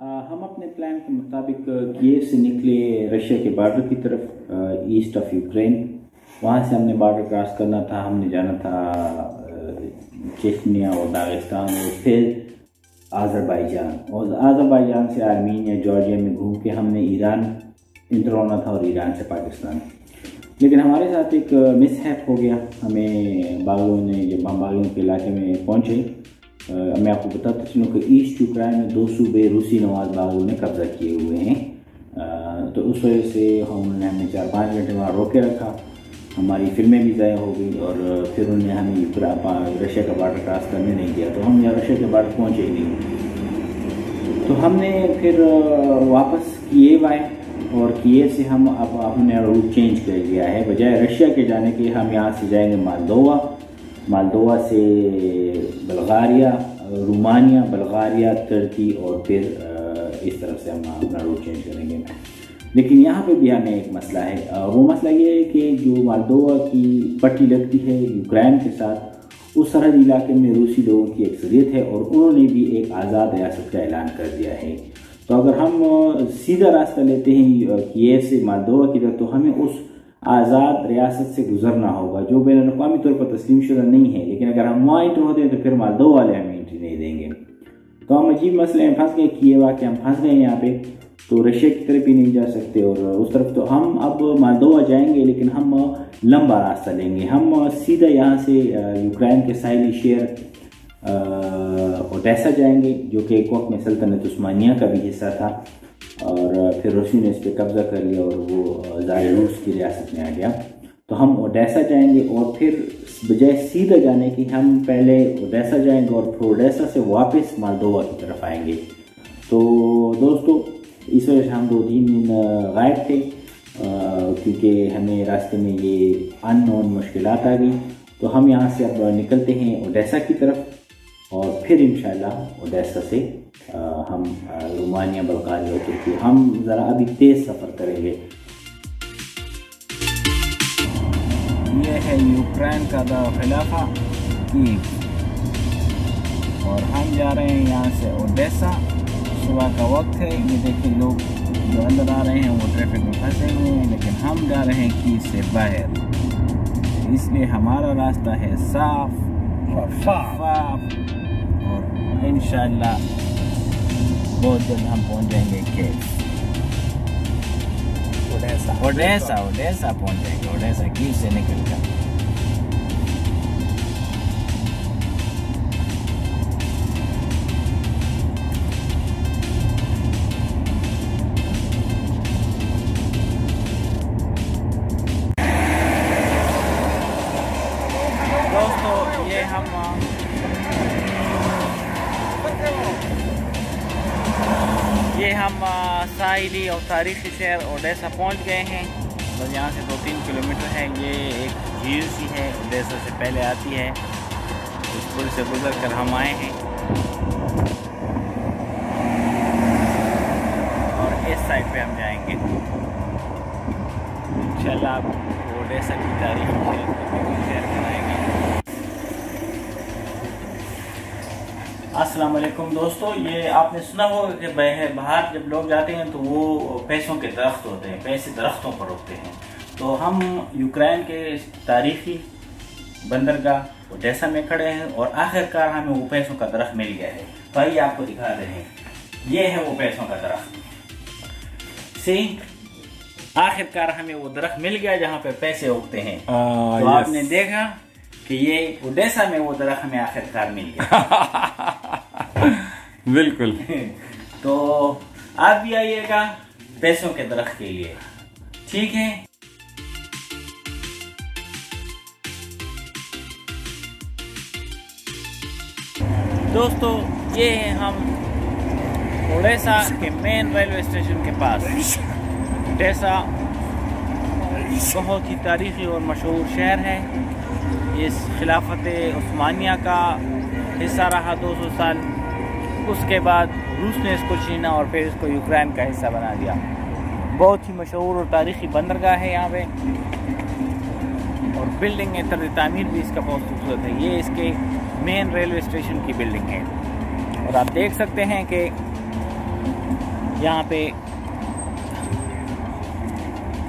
हम अपने प्लान के मुताबिक कीव से निकले रशिया के बॉर्डर की तरफ, ईस्ट ऑफ यूक्रेन। वहाँ से हमने बॉर्डर क्रॉस करना था। हमने जाना था चेचनिया और दागिस्तान और फिर आज़रबाईजान, और आज़रबाईजान से आर्मीनिया, जॉर्जिया में घूम के हमने ईरान इंटर होना था और ईरान से पाकिस्तान। लेकिन हमारे साथ एक मिसहैप हो गया। हमें बागलों ने, जब हम बागलों के इलाके में पहुँचे, मैं आपको बताता चलूँ कि ईस्ट यूक्रेन में 2 सूबे रूसी नवाज बागलों ने कब्जा किए हुए हैं। तो उस वजह से हमें 4-5 घंटे वहाँ रोके रखा। हमारी फिल्में भी ज़ाया हो गई और फिर उन्होंने हमें रशिया का बॉर्डर क्रॉस करने नहीं दिया। तो हम यहाँ रशिया के बॉर्डर पहुँचे ही नहीं। तो हमने फिर वापस कीव आए और कीव से हम अब हमने रूट चेंज कर लिया है। बजाय रशिया के जाने के हम यहाँ से जाएंगे मालदोवा से बल्गारिया, रोमानिया, बल्गारिया, तुर्की और फिर इस तरफ से हम अपना रूट चेंज करेंगे। लेकिन यहाँ पे भी हमें एक मसला है। वो मसला ये है कि जो मालदोवा की पट्टी लगती है यूक्रेन के साथ, उस सरहदी इलाके में रूसी लोगों की अक्सरियत है और उन्होंने भी एक आज़ाद रियासत का ऐलान कर दिया है। तो अगर हम सीधा रास्ता लेते हैं कीव से मालदोवा की तरफ, तो हमें उस आज़ाद रियासत से गुजरना होगा जो बैनुल-अक़वामी तौर पर तस्लीम शुदा नहीं है। लेकिन अगर हम वहाँ इंटर होते हैं तो फिर मालदोवा वाले हमें एंट्री नहीं देंगे। तो हम अजीब मसले में फंस गए। कीव आके हम फंस गए यहाँ पे। तो रशिया की तरफ भी नहीं जा सकते और उस तरफ। तो हम अब मालदोवा जाएंगे, लेकिन हम लंबा रास्ता लेंगे। हम सीधा यहाँ से यूक्रेन के साहिली शहर ओडेसा जाएंगे, जो कि एक वक्त में सल्तनत उस्मानिया का भी हिस्सा था, और फिर रूसी ने इस पर कब्जा कर लिया और वो ज़ाहिर रूस की रियासत में आ गया। तो हम ओडेसा जाएंगे और फिर बजाय सीधा जाने की हम पहले ओडेसा जाएंगे और फिर ओडेसा से वापस मालदोवा की तरफ आएंगे। तो दोस्तों, इस वजह से हम 2-3 दिन गायब थे, क्योंकि हमें रास्ते में ये अननोन मुश्किलात आ गई। तो हम यहाँ से अब निकलते हैं ओडेसा की तरफ और फिर इंशाल्लाह ओडेसा से हम रोमानिया, बल्गारिया, तुर्की, हम ज़रा अभी तेज़ सफ़र करेंगे। ये है यूक्रेन का दाखिलाफा कीव और हम जा रहे हैं यहाँ से ओडेसा। सुबह का वक्त है। ये देखिए, लोग जो अंदर आ रहे हैं वो ट्रैफिक में फंसे हुए हैं, लेकिन हम जा रहे हैं कीव से बाहर, इसलिए हमारा रास्ता है साफ और शफाफ और इंशाल्लाह बहुत जल्द हम पहुंच जाएंगे कीव। ओडेसा पहुंच जाएंगे। ओडेसा कीव से निकल कर। दोस्तों, ये हम साहिली और तारीखी शहर ओडेसा पहुंच गए हैं। बस यहाँ से 2-3 किलोमीटर है। ये एक झील सी है, ओडेसा से पहले आती है। इस पुल से गुजर कर हम आए हैं और इस साइड पे हम जाएंगे इंशाल्लाह। आप ओडेसा की तारीखी शेयर कराएंगे। अस्सलाम वालेकुम दोस्तों, ये आपने सुना होगा कि बाहर जब लोग जाते हैं तो वो पैसों के दरख्त होते हैं, पैसे दरख्तों पर उगते हैं। तो हम यूक्रेन के तारीखी बंदरगाह ओडेसा में खड़े हैं और आखिरकार हमें वो पैसों का दरख्त मिल गया है। तो आइए आपको दिखा रहे हैं। ये है वो पैसों का दरख्त। सी, आखिरकार हमें वो दरख्त मिल गया जहाँ पे पैसे उगते हैं। तो आपने देखा कि ये ओडेसा में वो दरख्त हमें आखिरकार मिल गया। बिल्कुल। तो आप भी आइएगा पैसों के दरख्त के लिए, ठीक है। दोस्तों, ये हैं हम ओडेसा के मेन रेलवे स्टेशन के पास। ओडेसा बहुत ही तारीखी और मशहूर शहर है। इस खिलाफत उस्मानिया का हिस्सा रहा 200 साल। उसके बाद रूस ने इसको छीना और फिर इसको यूक्रेन का हिस्सा बना दिया। बहुत ही मशहूर और तारीखी बंदरगाह है यहाँ पे, और बिल्डिंग तर्ज तामीर भी इसका बहुत खूबसूरत है। ये इसके मेन रेलवे स्टेशन की बिल्डिंग है और आप देख सकते हैं कि यहाँ पे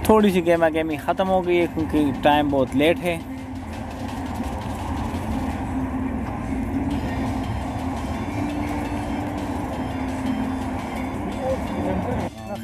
थोड़ी सी गेमा गेमी ख़त्म हो गई है क्योंकि टाइम बहुत लेट है।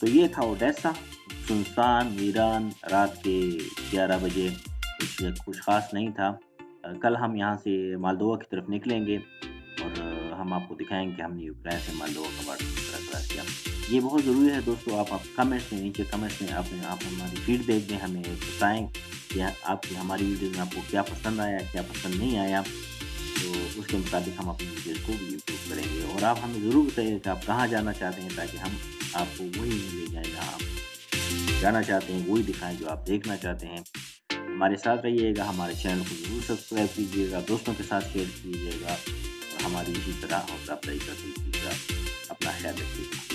तो ये था ओडेसा, सुनसान वीरान, रात के 11 बजे, कुछ खास नहीं था। कल हम यहाँ से मालदोवा की तरफ निकलेंगे और हम आपको दिखाएंगे कि हमने यूक्रेन से मालदोवा का बॉर्डर क्रॉस किया। ये बहुत ज़रूरी है दोस्तों, आप कमेंट्स में नीचे कमेंट्स में आप हमारी फीडबैक दें, हमें बताएं कि आपकी हमारी वीडियो में आपको क्या पसंद आया, क्या पसंद नहीं आया, तो उसके मुताबिक हम अपनी वीडियोस को भी इम्प्रूव करेंगे। और आप हमें ज़रूर बताइए कि आप कहाँ जाना चाहते हैं ताकि हम आपको वही ले जाएं जहाँ आप जाना चाहते हैं, वही दिखाएं जो आप देखना चाहते हैं। हमारे साथ रहिएगा, हमारे चैनल को ज़रूर सब्सक्राइब कीजिएगा, दोस्तों के साथ शेयर कीजिएगा और हमारी इसी तरह हौसला अफजाई करते रहिएगा। अपना ख्याल रखिएगा।